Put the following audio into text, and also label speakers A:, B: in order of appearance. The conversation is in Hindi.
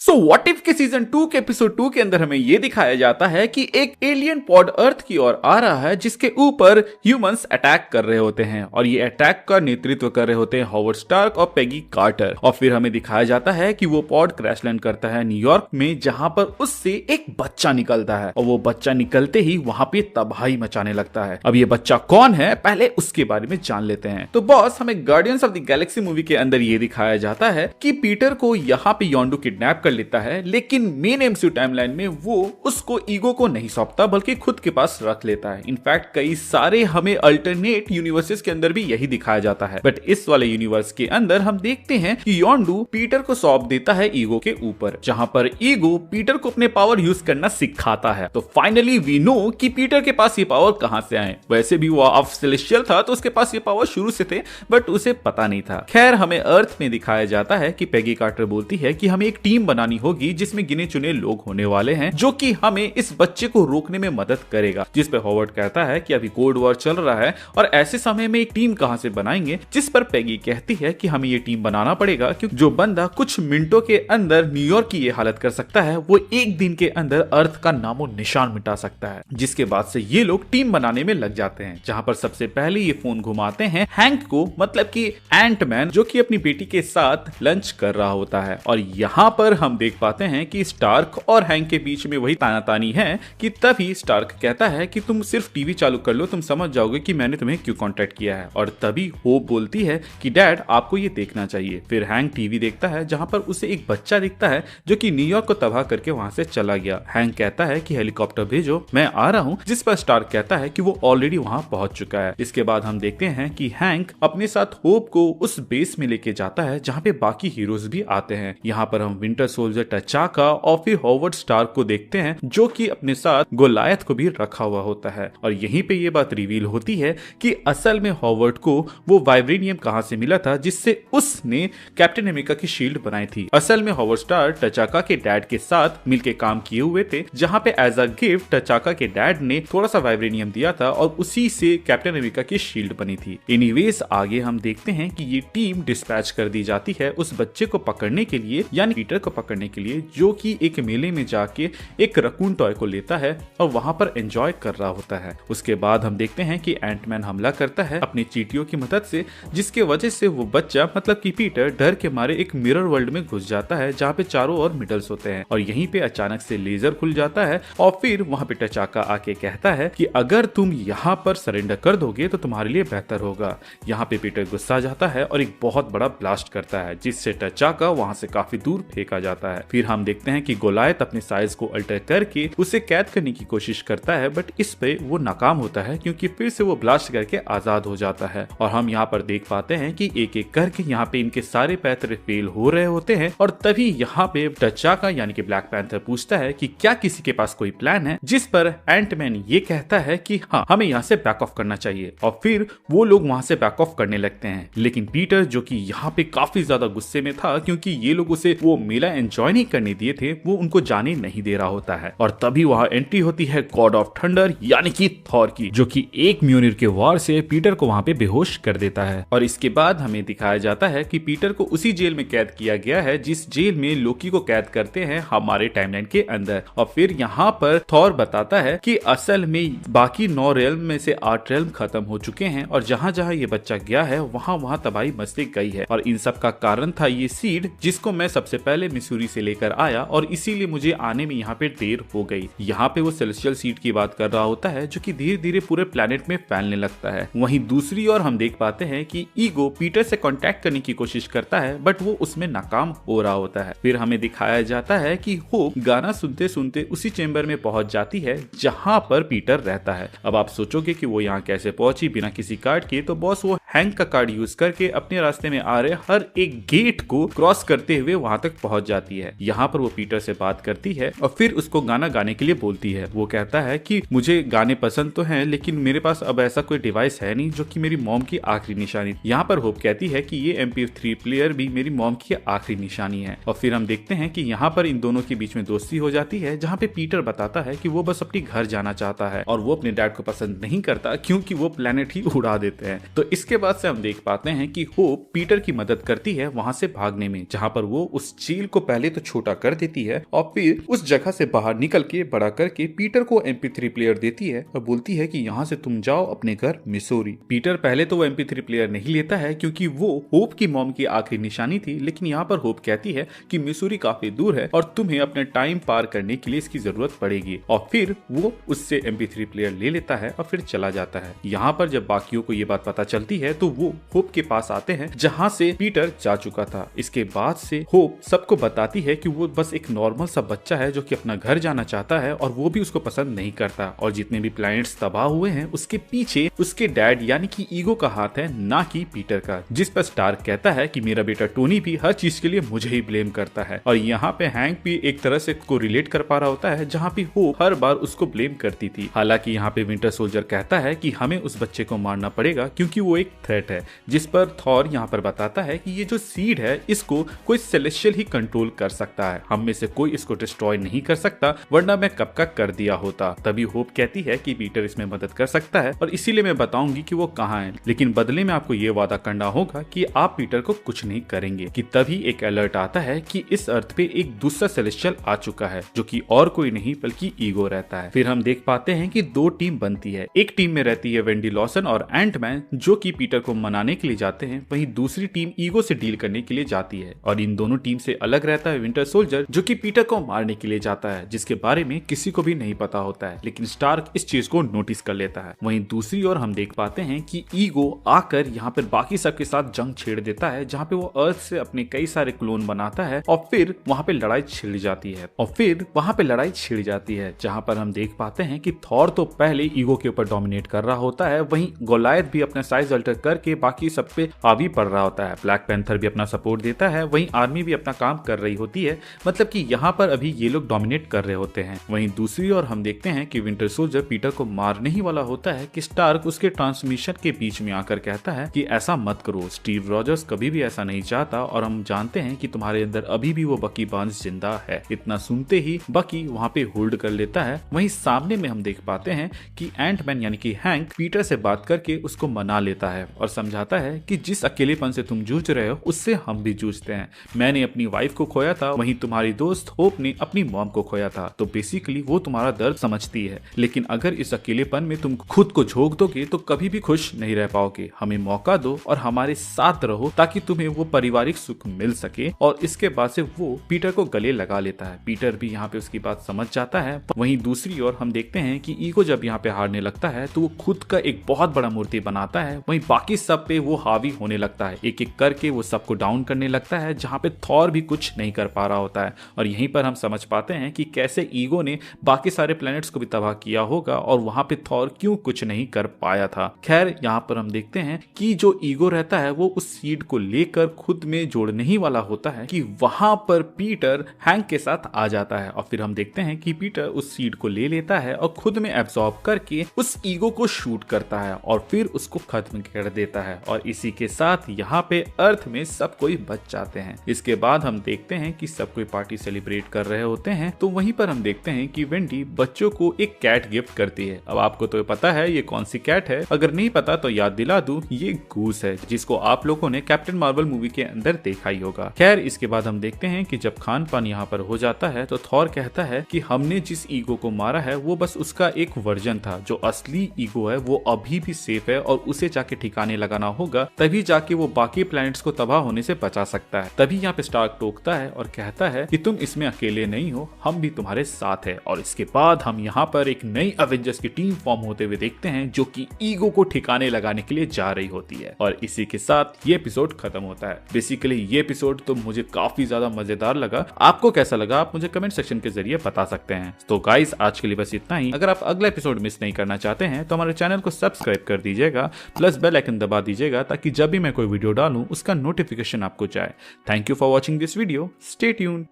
A: सो व्हाट इफ के सीजन 2 के एपिसोड 2 के अंदर हमें यह दिखाया जाता है कि एक एलियन पॉड अर्थ की ओर आ रहा है जिसके ऊपर ह्यूमंस अटैक कर रहे होते हैं और ये अटैक का नेतृत्व कर रहे होते हैं हॉवर्ड स्टार्क और पेगी कार्टर। और फिर हमें दिखाया जाता है कि वो पॉड क्रैश लैंड करता है न्यूयॉर्क में, जहां पर उससे एक बच्चा निकलता है और वो बच्चा निकलते ही वहां पे तबाही मचाने लगता है। अब ये बच्चा कौन है पहले उसके बारे में जान लेते हैं। तो बॉस, हमें guardians of the Galaxy movie के अंदर ये दिखाया जाता है कि पीटर को यहाँ पे योंडू किडनैप कर लेता है, लेकिन मेन एमसीयू टाइमलाइन में वो उसको ईगो को नहीं सौंपता बल्कि खुद के पास रख लेता है। इनफैक्ट कई सारे हमें अल्टरनेट यूनिवर्सेस के अंदर भी यही दिखाया जाता है, बट इस वाले यूनिवर्स के अंदर हम देखते हैं कि योंडू पीटर को सौंप देता है ईगो के ऊपर, जहां पर ईगो पीटर को अपने पावर यूज करना सिखाता है। तो फाइनली वी नो कि पीटर के पास ये पावर कहां से आए। वैसे भी वो ऑफ सेलेस्टियल था तो उसके पास ये पावर शुरू से थे, बट उसे पता नहीं था। खैर, हमें अर्थ में दिखाया जाता है कि पेगी कार्टर बोलती है कि हमें एक टीम बनानी होगी जिसमें गिने चुने लोग होने वाले हैं जो कि हमें इस बच्चे को रोकने में मदद करेगा। जिस पे हॉवर्ड कहता है कि अभी कोल्ड वॉर चल रहा है और ऐसे समय में एक टीम कहां से बनाएंगे, जिस पर पेगी कहती है कि हमें ये टीम बनाना पड़ेगा क्योंकि जो बंदा कुछ मिनटों के अंदर न्यूयॉर्क की ये हालत कर सकता है वो एक दिन के अंदर अर्थ का नामो निशान मिटा सकता है। जिसके बाद से ये लोग टीम बनाने में लग जाते हैं, जहां पर सबसे पहले ये फोन घुमाते हैं हैंक को, मतलब कि एंटमैन, जो कि अपनी बेटी के साथ लंच कर रहा होता है। और यहाँ पर हम देख पाते हैं कि स्टार्क और हैंक के बीच में वही तानातानी है कि तभी स्टार्क कहता है कि तुम सिर्फ टीवी चालू कर लो, तुम समझ जाओगे कि मैंने तुम्हें क्यों कांटेक्ट किया है। और तभी होप बोलती है कि डैड, आपको ये देखना चाहिए। फिर हैंक टीवी देखता है जहां पर उसे एक बच्चा दिखता है जो कि न्यूयॉर्क को तबाह करके वहां से चला गया। हैंक कहता है कि हेलीकॉप्टर भेजो, मैं आ रहा हूं, जिस पर स्टार्क कहता है कि वो ऑलरेडी वहां पहुंच चुका है। इसके बाद हम देखते हैं कि हैंक अपने साथ होप को उस बेस में लेके जाता है जहां पे बाकी हीरोज भी आते हैं। यहाँ पर हम विंटर सोल्जर टचाका और फिर हॉवर्ड स्टार्क को देखते हैं जो कि अपने साथ गोलायत को भी रखा हुआ होता है। और यहीं पे ये बात रिवील होती है कि असल में हॉवर्ड को वो वाइब्रेनियम कहां से मिला था जिससे उसने कैप्टन अमेरिका की शील्ड बनाई थी। असल में हॉवर्ड स्टार्क टचाका के डैड के साथ मिलके काम किए हुए थे, जहां पे एज अ गिफ्ट टचाका के डैड ने थोड़ा सा वाइब्रेनियम दिया था और उसी से कैप्टन अमेरिका की शील्ड बनी थी। एनीवेज, आगे हम देखते हैं कि ये टीम डिस्पैच कर दी जाती है उस बच्चे को पकड़ने के लिए, यानी पीटर को पकड़ने के लिए, जो कि एक मेले में जाके एक रकून टॉय को लेता है और वहां पर एंजॉय कर रहा होता है। उसके बाद हम देखते हैं कि एंटमैन हमला करता है अपनी चींटियों की मदद से, जिसके वजह से वो बच्चा, मतलब कि पीटर, डर के मारे एक मिरर वर्ल्ड में घुस जाता है जहाँ पे चारों ओर मिडल्स होते हैं। और यहीं पे अचानक से लेजर खुल जाता है और फिर वहां पे टचाका आके कहता है कि अगर तुम यहाँ पर सरेंडर कर दोगे तो तुम्हारे लिए बेहतर होगा। यहाँ पे पीटर गुस्सा जाता है और एक बहुत बड़ा ब्लास्ट करता है जिससे टचाका वहां से काफी दूर फेंका जाता है। फिर हम देखते हैं कि गोलायत अपने साइज को अल्टर करके उसे कैद करने की कोशिश करता है, बट इस पे वो नाकाम होता है क्योंकि फिर से वो ब्लास्ट करके आजाद हो जाता है। और हम यहाँ पर देख पाते हैं कि एक एक करके यहाँ पे इनके सारे पैंथर फेल हो रहे होते हैं। और तभी यहाँ पे टचाका यानी कि ब्लैक पैंथर पूछता है कि क्या किसी के पास कोई प्लान है, जिस पर एंटमैन ये कहता है कि हाँ, हमें यहाँ से बैक ऑफ करना चाहिए। और फिर वो लोग वहां से बैक ऑफ करने लगते हैं, लेकिन पीटर, जो कि यहाँ पे काफी ज्यादा गुस्से में था क्योंकि ये लोग उसे वो मेला एंजॉय नहीं करने दिए थे, वो उनको जाने नहीं दे रहा होता है। और तभी वहां एंट्री होती है गॉड ऑफ थंडर यानी कि थॉर की, जो कि एक म्यूनिर के वार से पीटर को वहां पे बेहोश कर देता है। और इसके बाद हमें दिखाया जाता है कि पीटर को उसी जेल में कैद किया गया है जिस जेल में लोकी को कैद करते हैं हमारे टाइमलाइन के अंदर। और फिर यहाँ पर थॉर बताता है कि असल में बाकी 9 रेल्म में से 8 रेल्म खत्म हो चुके हैं और जहां जहां ये बच्चा गया है वहां वहां तबाही मचती गई है। और इन सब का कारण था ये सीड, जिसको मैं सबसे पहले मिसूरी से लेकर आया और इसीलिए मुझे आने में यहाँ पे देर हो गई। यहाँ पे वो सेलेस्टियल सीड की बात कर रहा होता है जो कि धीरे धीरे पूरे प्लेनेट में फैलने लगता है। वहीं दूसरी ओर हम देख पाते हैं कि ईगो पीटर से कांटेक्ट करने की कोशिश करता है, बट वो उसमें नाकाम हो रहा होता है। फिर हमें दिखाया जाता है कि होप गाना सुनते सुनते उसी चेंबर में पहुंच जाती है जहां पर पीटर रहता है। अब आप सोचोगे कि वो यहाँ कैसे पहुंची बिना किसी कार्ड के, तो बॉस वो हैंक का कार्ड यूज करके अपने रास्ते में आ रहे हर एक गेट को क्रॉस करते हुए वहां तक पहुंच जाती है। यहाँ पर वो पीटर से बात करती है और फिर उसको गाना गाने के लिए बोलती है। वो कहता है कि मुझे गाने पसंद तो हैं, लेकिन मेरे पास अब ऐसा कोई डिवाइस है नहीं जो कि मेरी मॉम की आखिरी निशानी। यहाँ पर होप कहती है कि ये MP3 प्लेयर भी मेरी मॉम की आखिरी निशानी है। और फिर हम देखते हैं कि यहाँ पर इन दोनों के बीच में दोस्ती हो जाती है, जहाँ पे पीटर बताता है कि वो बस अपने घर जाना चाहता है और वो अपने डैड को पसंद नहीं करता क्योंकि वो प्लेनेट ही उड़ा देते हैं। तो इसके इसके बाद से हम देख पाते हैं कि होप पीटर की मदद करती है वहां से भागने में, जहां पर वो उस झील को पहले तो छोटा कर देती है और फिर उस जगह से बाहर निकल के बड़ा करके पीटर को MP3 प्लेयर देती है और बोलती है कि यहाँ से तुम जाओ अपने घर मिसोरी। पीटर पहले तो वो MP3 प्लेयर नहीं लेता है क्योंकि वो होप की मॉम की आखिरी निशानी थी, लेकिन यहाँ पर होप कहती है कि मिसोरी काफी दूर है और तुम्हें अपने टाइम पार करने के लिए इसकी जरूरत पड़ेगी, और फिर वो उससे MP3 प्लेयर ले लेता है और फिर चला जाता है। यहाँ पर जब बाकियों को ये बात पता चलती है तो वो होप के पास आते हैं जहाँ से पीटर जा चुका था। इसके बाद से होप सबको बताती है कि वो बस एक नॉर्मल सा बच्चा है जो कि अपना घर जाना चाहता है और वो भी उसको पसंद नहीं करता, और जितने भी प्लैनेट्स तबाह हुए हैं उसके पीछे उसके डैड यानी कि ईगो का हाथ है, ना कि पीटर का। जिस पर स्टार्क कहता है कि मेरा बेटा टोनी भी हर चीज के लिए मुझे ही ब्लेम करता है, और यहाँ पे हैंक भी एक तरह से को रिलेट कर पा रहा होता है जहाँ पे होप हर बार उसको ब्लेम करती थी। हालांकि यहाँ पे विंटर सोल्जर कहता है कि हमें उस बच्चे को मारना पड़ेगा क्योंकि वो एक थ्रेट है, जिस पर थॉर यहाँ पर बताता है कि ये जो सीड है इसको कोई सेलेस्टियल ही कंट्रोल कर सकता है, हम में से कोई इसको डिस्ट्रॉय नहीं कर सकता, वरना मैं कब का कर दिया होता। तभी होप कहती है कि पीटर इसमें मदद कर सकता है और इसीलिए मैं बताऊंगी कि वो कहाँ है, लेकिन बदले में आपको ये वादा करना होगा कि आप पीटर को कुछ नहीं करेंगे। कि तभी एक अलर्ट आता है कि इस अर्थ पे एक दूसरा सेलेस्टियल आ चुका है जो कि और कोई नहीं बल्कि ईगो रहता है। फिर हम देख पाते हैं कि दो टीम बनती है, एक टीम में रहती है वेंडी लॉसन और एंटमैन जो कि पीटर को मनाने के लिए जाते हैं, वहीं दूसरी टीम ईगो से डील करने के लिए जाती है, और इन दोनों टीम से अलग रहता है विंटर सोल्जर जो कि पीटर को मारने के लिए जाता है, जिसके बारे में किसी को भी नहीं पता होता है, लेकिन स्टार्क इस चीज को नोटिस कर लेता है। वहीं दूसरी ओर हम देख पाते हैं कि ईगो आकर यहाँ पर बाकी सबके साथ जंग छेड़ देता है, जहाँ पे वो अर्थ से अपने कई सारे क्लोन बनाता है और फिर वहाँ पे लड़ाई छिड़ जाती है जहाँ पर हम देख पाते हैं कि थॉर तो पहले ईगो के ऊपर डोमिनेट कर रहा होता है, वहीं गोलायथ भी अपना साइज अल्टर करके बाकी सब पे हावी पड़ रहा होता है, ब्लैक पैंथर भी अपना सपोर्ट देता है, वहीं आर्मी भी अपना काम कर रही होती है, मतलब कि यहाँ पर अभी ये लोग डोमिनेट कर रहे होते हैं। वहीं दूसरी ओर हम देखते हैं कि विंटर सोल्जर पीटर को मारने ही वाला होता है कि स्टार्क उसके ट्रांसमिशन के बीच में आकर कहता है कि ऐसा मत करो, स्टीव रॉजर्स कभी भी ऐसा नहीं चाहता और हम जानते हैं कि तुम्हारे अंदर अभी भी वो बकी बार्न्स जिंदा है। इतना सुनते ही बकी वहाँ पे होल्ड कर लेता है। वहीं सामने में हम देख पाते हैं कि एंटमैन यानी कि हैंक पीटर से बात करके उसको मना लेता है और समझाता है कि जिस अकेलेपन से तुम जूझ रहे हो उससे हम भी जूझते हैं, मैंने अपनी वाइफ को खोया था, वहीं तुम्हारी दोस्त होप ने अपनी मॉम को खोया था, तो बेसिकली वो तुम्हारा दर्द समझती है, लेकिन अगर इस अकेलेपन में तुम खुद को झोंक दोगे तो कभी भी खुश नहीं रह पाओगे, हमें मौका दो और हमारे साथ रहो ताकि तुम्हें वो पारिवारिक सुख मिल सके। और इसके बाद से वो पीटर को गले लगा लेता है। पीटर भी यहाँ पे उसकी बात समझ जाता है। वहीं दूसरी ओर हम देखते हैं कि ईगो जब यहाँ पे हारने लगता है तो वो खुद का एक बहुत बड़ा मूर्ति बनाता है, वहीं बाकी सब पे वो हावी होने लगता है, एक एक करके वो सबको डाउन करने लगता है, जहाँ पे थॉर भी कुछ नहीं कर पा रहा होता है। और यहीं पर हम समझ पाते हैं कि कैसे ईगो ने बाकी सारे प्लैनेट्स को भी तबाह किया होगा और वहां पे थॉर क्यों कुछ नहीं कर पाया था। खैर यहाँ पर हम देखते हैं कि जो ईगो रहता है वो उस सीड को लेकर खुद में जोड़ने ही वाला होता है कि वहां पर पीटर हैंक के साथ आ जाता है, और फिर हम देखते हैं कि पीटर उस सीड को ले लेता है और खुद में एब्सॉर्ब करके उस ईगो को शूट करता है और फिर उसको खत्म कर देता है, और इसी के साथ यहाँ पे अर्थ में सब कोई बच जाते हैं। इसके बाद हम देखते हैं कि सब कोई पार्टी सेलिब्रेट कर रहे होते हैं, तो वहीं पर हम देखते हैं कि वेंडी बच्चों को एक कैट गिफ्ट करती है। अब आपको तो पता है ये कौन सी कैट है, अगर नहीं पता तो याद दिला दूं, ये गूस है जिसको आप लोगों ने कैप्टन मार्वल मूवी के अंदर देखा ही होगा। खैर इसके बाद हम देखते हैं कि जब खान पान यहाँ पर हो जाता है तो थॉर कहता है कि हमने जिस ईगो को मारा है वो बस उसका एक वर्जन था, जो असली ईगो है वो अभी भी सेफ है और उसे जाके ठिकाने लगाना होगा, तभी जाके वो बाकी प्लैनेट्स को तबाह होने से बचा सकता है। तभी यहाँ पे स्टार्क टोकता है और कहता है कि तुम इसमें अकेले नहीं हो, हम भी तुम्हारे साथ है। और इसके बाद हम यहाँ पर एक नई अवेंजर्स की टीम फॉर्म होते हुए देखते हैं जो कि ईगो को ठिकाने लगाने के लिए जा रही होती है, और इसी के साथ ये एपिसोड खत्म होता है। बेसिकली ये एपिसोड तो मुझे काफी ज्यादा मजेदार लगा। आपको कैसा लगा आप मुझे कमेंट सेक्शन के जरिए बता सकते हैं। तो गाइस आज के लिए बस इतना ही। अगर आप अगला एपिसोड मिस नहीं करना चाहते हैं तो हमारे चैनल को सब्सक्राइब कर दीजिएगा, प्लस बेल आइकन दबा दीजिएगा ताकि जब भी मैं कोई वीडियो डालूं उसका नोटिफिकेशन आपको जाए। Thank you for watching this video, stay tuned.